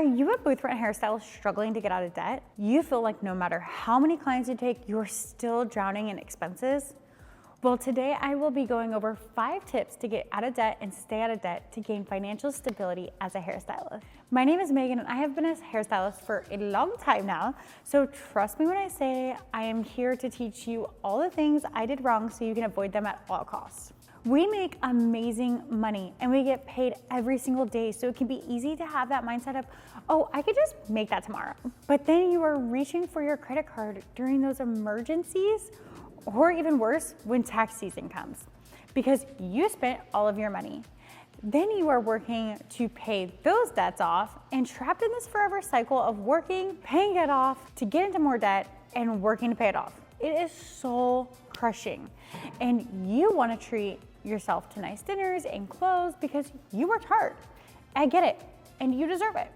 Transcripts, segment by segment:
Are you a booth rent hairstylist struggling to get out of debt? You feel like no matter how many clients you take, you're still drowning in expenses? Well, today I will be going over 5 tips to get out of debt and stay out of debt to gain financial stability as a hairstylist. My name is Megan and I have been a hairstylist for a long time now, so trust me when I say I am here to teach you all the things I did wrong so you can avoid them at all costs. We make amazing money and we get paid every single day, so it can be easy to have that mindset of, oh, I could just make that tomorrow. But then you are reaching for your credit card during those emergencies, or even worse, when tax season comes, because you spent all of your money. Then you are working to pay those debts off and trapped in this forever cycle of working, paying it off to get into more debt and working to pay it off. It is soul crushing. And you want to treat yourself to nice dinners and clothes because you worked hard. I get it, and you deserve it.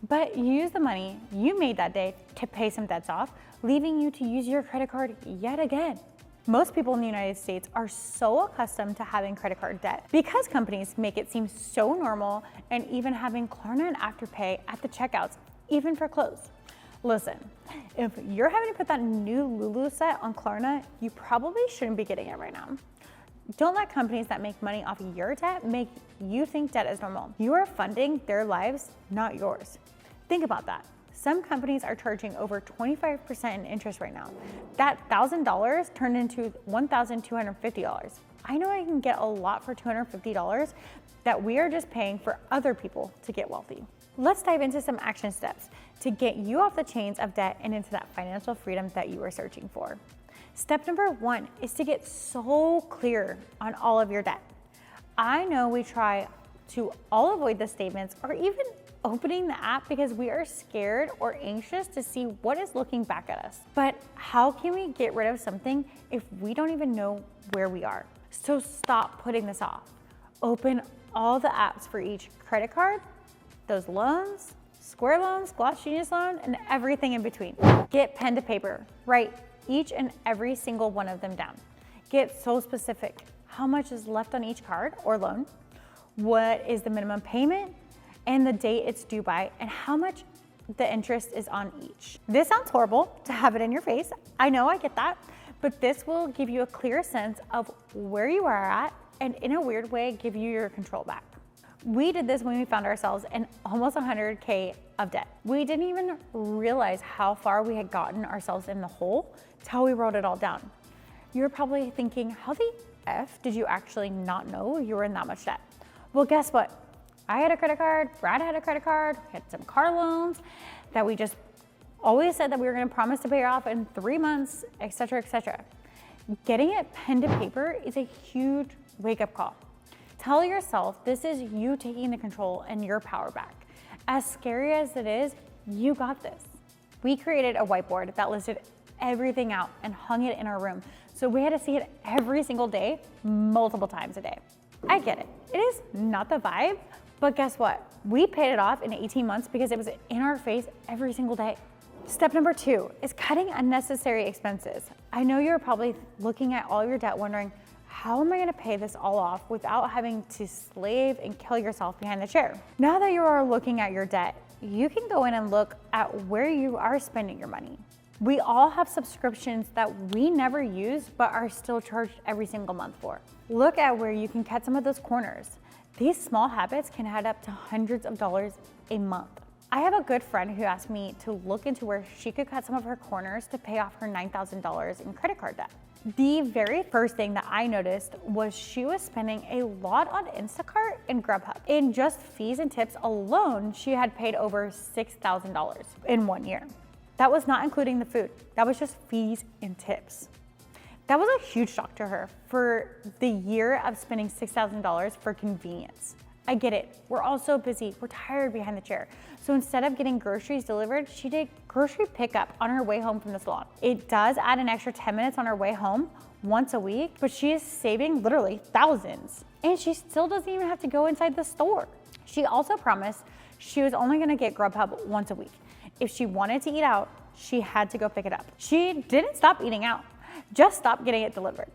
But you use the money you made that day to pay some debts off, leaving you to use your credit card yet again. Most people in the United States are so accustomed to having credit card debt because companies make it seem so normal, and even having Klarna and Afterpay at the checkouts, even for clothes. Listen, if you're having to put that new Lulu set on Klarna, you probably shouldn't be getting it right now. Don't let companies that make money off of your debt make you think debt is normal. You are funding their lives, not yours. Think about that. Some companies are charging over 25% in interest right now. That $1,000 turned into $1,250. I know I can get a lot for $250 that we are just paying for other people to get wealthy. Let's dive into some action steps to get you off the chains of debt and into that financial freedom that you are searching for. Step number 1 is to get so clear on all of your debt. I know we try to all avoid the statements or even opening the app because we are scared or anxious to see what is looking back at us. But how can we get rid of something if we don't even know where we are? So stop putting this off. Open all the apps for each credit card, those loans, Square loans, Gloss Genius loan, and everything in between. Get pen to paper. Write each and every single one of them down. Get so specific. How much is left on each card or loan? What is the minimum payment and the date it's due by, and how much the interest is on each. This sounds horrible to have it in your face. I know, I get that, but this will give you a clear sense of where you are at, and in a weird way, give you your control back. We did this when we found ourselves in almost $100K of debt. We didn't even realize how far we had gotten ourselves in the hole till we wrote it all down. You're probably thinking, how the F did you actually not know you were in that much debt? Well, guess what? I had a credit card, Brad had a credit card, we had some car loans that we just always said that we were gonna promise to pay off in 3 months, etc., etc. Getting it pen to paper is a huge wake-up call. Tell yourself this is you taking the control and your power back. As scary as it is, you got this. We created a whiteboard that listed everything out and hung it in our room, so we had to see it every single day, multiple times a day. I get it. It is not the vibe, but guess what? We paid it off in 18 months because it was in our face every single day. Step number 2 is cutting unnecessary expenses. I know you're probably looking at all your debt wondering, how am I gonna pay this all off without having to slave and kill yourself behind the chair? Now that you are looking at your debt, you can go in and look at where you are spending your money. We all have subscriptions that we never use but are still charged every single month for. Look at where you can cut some of those corners. These small habits can add up to hundreds of dollars a month. I have a good friend who asked me to look into where she could cut some of her corners to pay off her $9,000 in credit card debt. The very first thing that I noticed was she was spending a lot on Instacart and Grubhub. In just fees and tips alone, she had paid over $6,000 in 1 year. That was not including the food. That was just fees and tips. That was a huge shock to her for the year of spending $6,000 for convenience. I get it. We're all so busy. We're tired behind the chair. So instead of getting groceries delivered, she did grocery pickup on her way home from the salon. It does add an extra 10 minutes on her way home once a week, but she is saving literally thousands. And she still doesn't even have to go inside the store. She also promised she was only gonna get Grubhub once a week. If she wanted to eat out, she had to go pick it up. She didn't stop eating out, just stopped getting it delivered.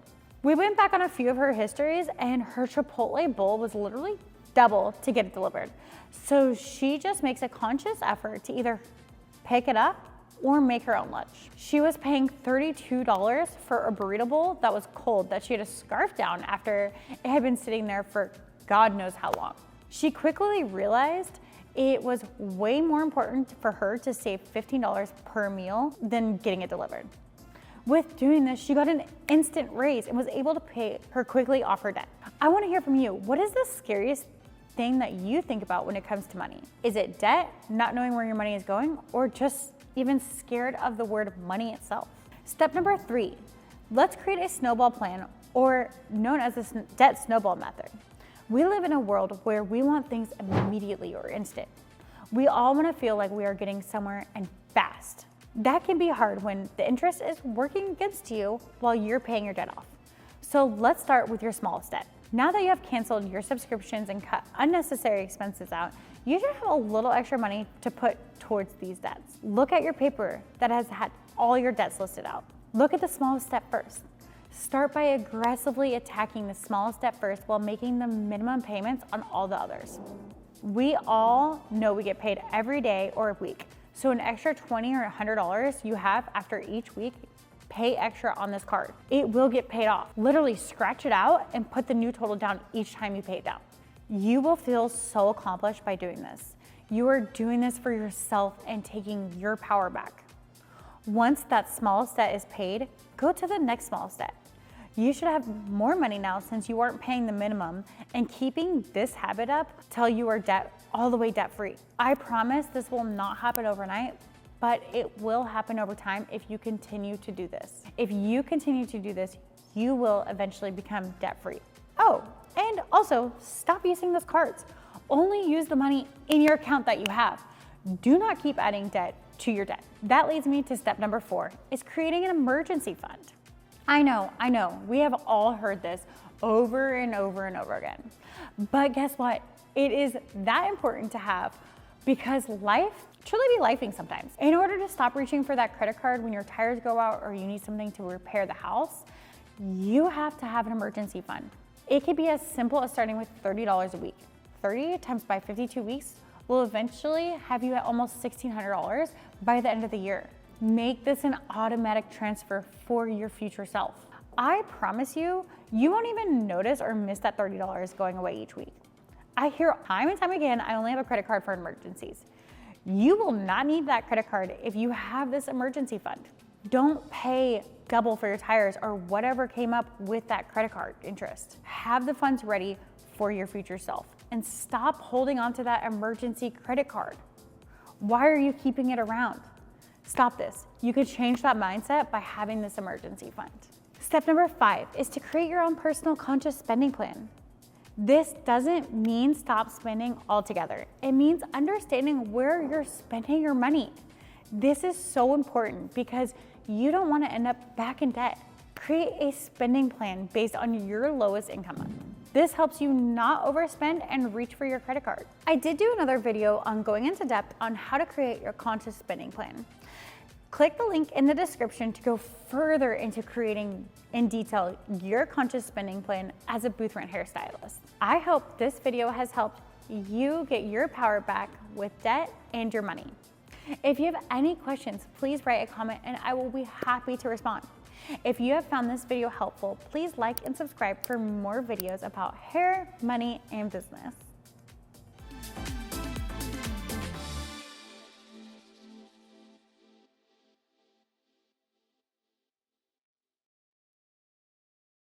We went back on a few of her histories and her Chipotle bowl was literally double to get it delivered. So she just makes a conscious effort to either pick it up or make her own lunch. She was paying $32 for a burrito bowl that was cold that she had to scarf down after it had been sitting there for God knows how long. She quickly realized it was way more important for her to save $15 per meal than getting it delivered. With doing this, she got an instant raise and was able to pay her quickly off her debt. I want to hear from you. What is the scariest thing that you think about when it comes to money? Is it debt, not knowing where your money is going, or just even scared of the word money itself? Step number 3, let's create a snowball plan, or known as the debt snowball method. We live in a world where we want things immediately or instant. We all want to feel like we are getting somewhere and fast. That can be hard when the interest is working against you while you're paying your debt off. So let's start with your smallest debt. Now that you have canceled your subscriptions and cut unnecessary expenses out, you should have a little extra money to put towards these debts. Look at your paper that has had all your debts listed out. Look at the smallest step first. Start by aggressively attacking the smallest step first while making the minimum payments on all the others. We all know we get paid every day or week, so an extra $20 or $100 you have after each week, pay extra on this card. It will get paid off. Literally scratch it out and put the new total down each time you pay it down. You will feel so accomplished by doing this. You are doing this for yourself and taking your power back. Once that smallest debt is paid, go to the next smallest debt. You should have more money now since you aren't paying the minimum and keeping this habit up till you are all the way debt free. I promise this will not happen overnight, but it will happen over time if you continue to do this. If you continue to do this, you will eventually become debt free. Oh, and also stop using those cards. Only use the money in your account that you have. Do not keep adding debt to your debt. That leads me to step number 4, is creating an emergency fund. I know, we have all heard this over and over and over again. But guess what? It is that important to have because life truly be lifing sometimes. In order to stop reaching for that credit card when your tires go out or you need something to repair the house, you have to have an emergency fund. It could be as simple as starting with $30 a week. 30 times by 52 weeks will eventually have you at almost $1,600 by the end of the year. Make this an automatic transfer for your future self. I promise you, you won't even notice or miss that $30 going away each week. I hear time and time again, I only have a credit card for emergencies. You will not need that credit card if you have this emergency fund. Don't pay double for your tires or whatever came up with that credit card interest. Have the funds ready for your future self and stop holding on to that emergency credit card. Why are you keeping it around? Stop this. You could change that mindset by having this emergency fund. Step number 5 is to create your own personal conscious spending plan. This doesn't mean stop spending altogether. It means understanding where you're spending your money. This is so important because you don't want to end up back in debt. Create a spending plan based on your lowest income. This helps you not overspend and reach for your credit card. I did do another video on going into depth on how to create your conscious spending plan. Click the link in the description to go further into creating in detail your conscious spending plan as a booth rent hairstylist. I hope this video has helped you get your power back with debt and your money. If you have any questions, please write a comment and I will be happy to respond. If you have found this video helpful, please like and subscribe for more videos about hair, money, and business.